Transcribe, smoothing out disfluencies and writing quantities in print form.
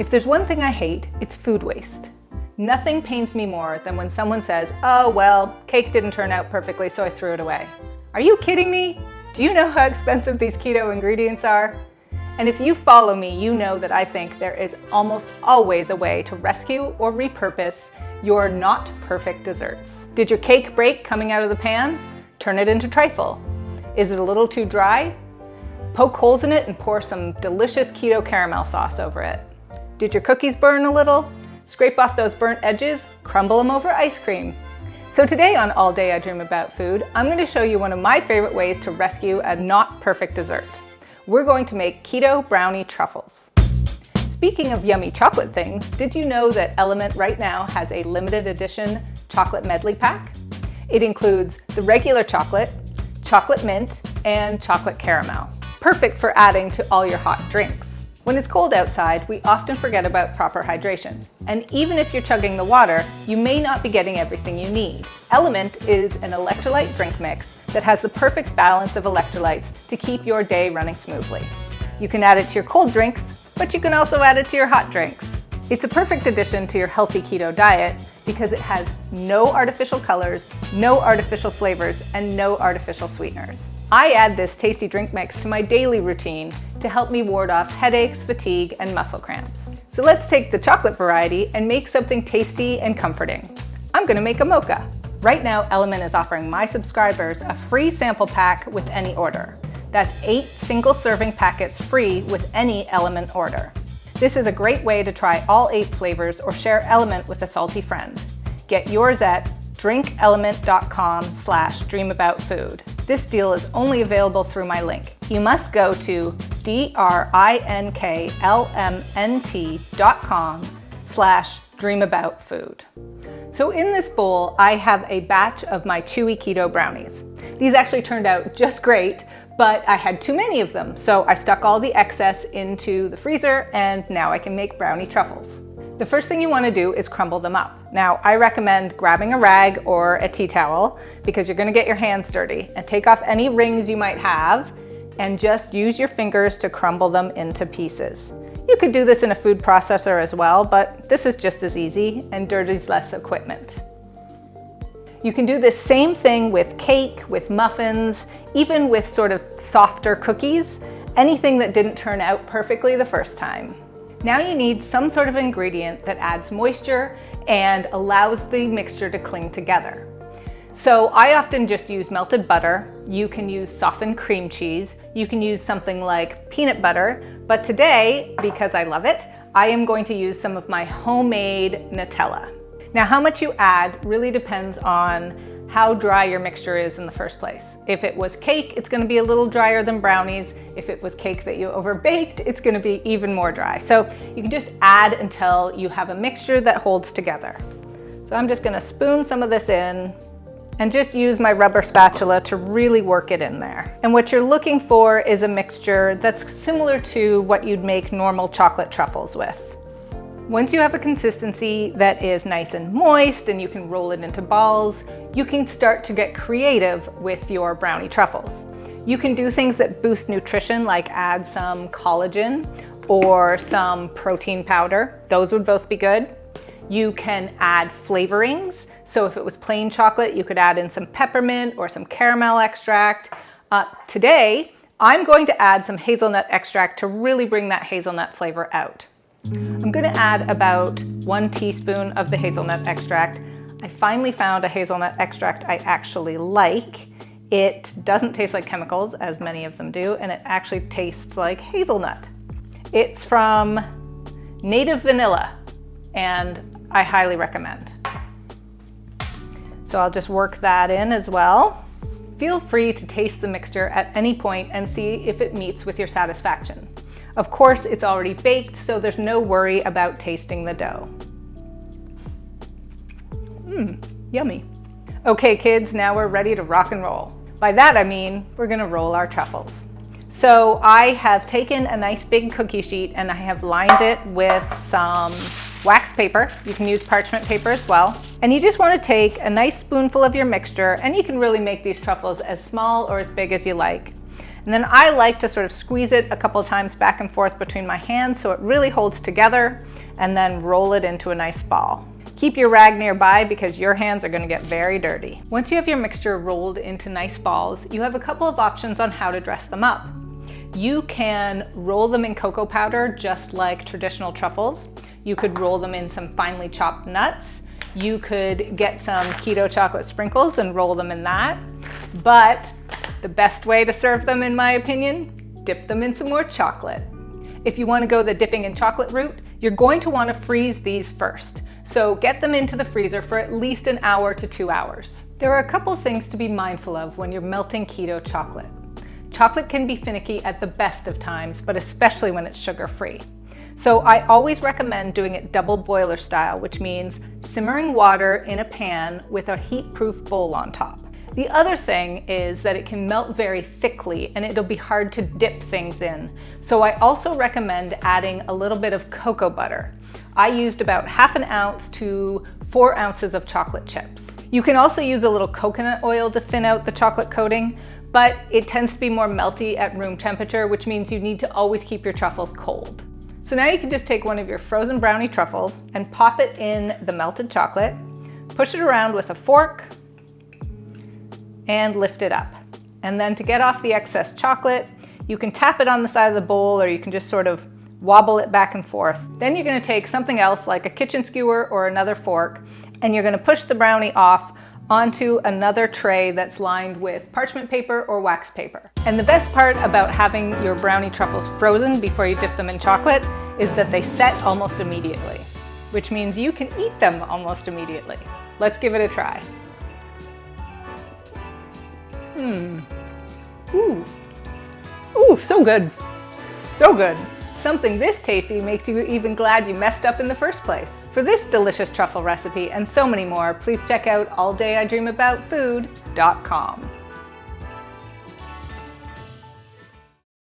If there's one thing I hate, it's food waste. Nothing pains me more than when someone says, "Oh, well, cake didn't turn out perfectly, so I threw it away." Are you kidding me? Do you know how expensive these keto ingredients are? And if you follow me, you know that I think there is almost always a way to rescue or repurpose your not perfect desserts. Did your cake break coming out of the pan? Turn it into trifle. Is it a little too dry? Poke holes in it and pour some delicious keto caramel sauce over it. Did your cookies burn a little? Scrape off those burnt edges, crumble them over ice cream. So today on All Day I Dream About Food, I'm going to show you one of my favorite ways to rescue a not perfect dessert. We're going to make Keto Brownie Truffles. Speaking of yummy chocolate things, did you know that Element right now has a limited edition chocolate medley pack? It includes the regular chocolate, chocolate mint, and chocolate caramel. Perfect for adding to all your hot drinks. When it's cold outside, we often forget about proper hydration. And even if you're chugging the water, you may not be getting everything you need. Element is an electrolyte drink mix that has the perfect balance of electrolytes to keep your day running smoothly. You can add it to your cold drinks, but you can also add it to your hot drinks. It's a perfect addition to your healthy keto diet because it has no artificial colors, no artificial flavors, and no artificial sweeteners. I add this tasty drink mix to my daily routine to help me ward off headaches, fatigue, and muscle cramps. So let's take the chocolate variety and make something tasty and comforting. I'm gonna make a mocha. Right now, Element is offering my subscribers a free sample pack with any order. That's 8 single serving packets free with any Element order. This is a great way to try all 8 flavors or share Element with a salty friend. Get yours at drinkelement.com/dreamaboutfood. This deal is only available through my link. You must go to drinklment.com/dreamaboutfood. So in this bowl, I have a batch of my chewy keto brownies. These actually turned out just great, but I had too many of them, so I stuck all the excess into the freezer, and now I can make brownie truffles. The first thing you want to do is crumble them up. Now, I recommend grabbing a rag or a tea towel because you're going to get your hands dirty, and take off any rings you might have and just use your fingers to crumble them into pieces. You could do this in a food processor as well, but this is just as easy and dirties less equipment. You can do this same thing with cake, with muffins, even with sort of softer cookies, anything that didn't turn out perfectly the first time. Now you need some sort of ingredient that adds moisture and allows the mixture to cling together. So I often just use melted butter. You can use softened cream cheese. You can use something like peanut butter, but today, because I love it, I am going to use some of my homemade Nutella. Now, how much you add really depends on how dry your mixture is in the first place. If it was cake, it's gonna be a little drier than brownies. If it was cake that you overbaked, it's gonna be even more dry. So you can just add until you have a mixture that holds together. So I'm just gonna spoon some of this in and just use my rubber spatula to really work it in there. And what you're looking for is a mixture that's similar to what you'd make normal chocolate truffles with. Once you have a consistency that is nice and moist and you can roll it into balls, you can start to get creative with your brownie truffles. You can do things that boost nutrition, like add some collagen or some protein powder. Those would both be good. You can add flavorings. So if it was plain chocolate, you could add in some peppermint or some caramel extract. Today, I'm going to add some hazelnut extract to really bring that hazelnut flavor out. I'm going to add about 1 teaspoon of the hazelnut extract. I finally found a hazelnut extract I actually like. It doesn't taste like chemicals, as many of them do, and it actually tastes like hazelnut. It's from Native Vanilla, and I highly recommend. So I'll just work that in as well. Feel free to taste the mixture at any point and see if it meets with your satisfaction. Of course, it's already baked, so there's no worry about tasting the dough. Yummy. Okay, kids, now we're ready to rock and roll. By that, I mean, we're gonna roll our truffles. So I have taken a nice big cookie sheet and I have lined it with some wax paper. You can use parchment paper as well. And you just want to take a nice spoonful of your mixture, and you can really make these truffles as small or as big as you like. And then I like to sort of squeeze it a couple of times back and forth between my hands so it really holds together, and then roll it into a nice ball. Keep your rag nearby because your hands are going to get very dirty. Once you have your mixture rolled into nice balls, you have a couple of options on how to dress them up. You can roll them in cocoa powder just like traditional truffles. You could roll them in some finely chopped nuts. You could get some keto chocolate sprinkles and roll them in that. But the best way to serve them, in my opinion, dip them in some more chocolate. If you want to go the dipping in chocolate route, you're going to want to freeze these first. So get them into the freezer for at least an hour to 2 hours. There are a couple things to be mindful of when you're melting keto chocolate. Chocolate can be finicky at the best of times, but especially when it's sugar-free. So I always recommend doing it double boiler style, which means simmering water in a pan with a heat-proof bowl on top. The other thing is that it can melt very thickly and it'll be hard to dip things in. So I also recommend adding a little bit of cocoa butter. I used about 1/2 ounce to 4 ounces of chocolate chips. You can also use a little coconut oil to thin out the chocolate coating, but it tends to be more melty at room temperature, which means you need to always keep your truffles cold. So now you can just take one of your frozen brownie truffles and pop it in the melted chocolate, push it around with a fork, and lift it up. And then to get off the excess chocolate, you can tap it on the side of the bowl, or you can just sort of wobble it back and forth. Then you're going to take something else like a kitchen skewer or another fork, and you're going to push the brownie off onto another tray that's lined with parchment paper or wax paper. And the best part about having your brownie truffles frozen before you dip them in chocolate is that they set almost immediately, which means you can eat them almost immediately. Let's give it a try. Ooh, so good. So good. Something this tasty makes you even glad you messed up in the first place. For this delicious truffle recipe and so many more, please check out alldayidreamaboutfood.com.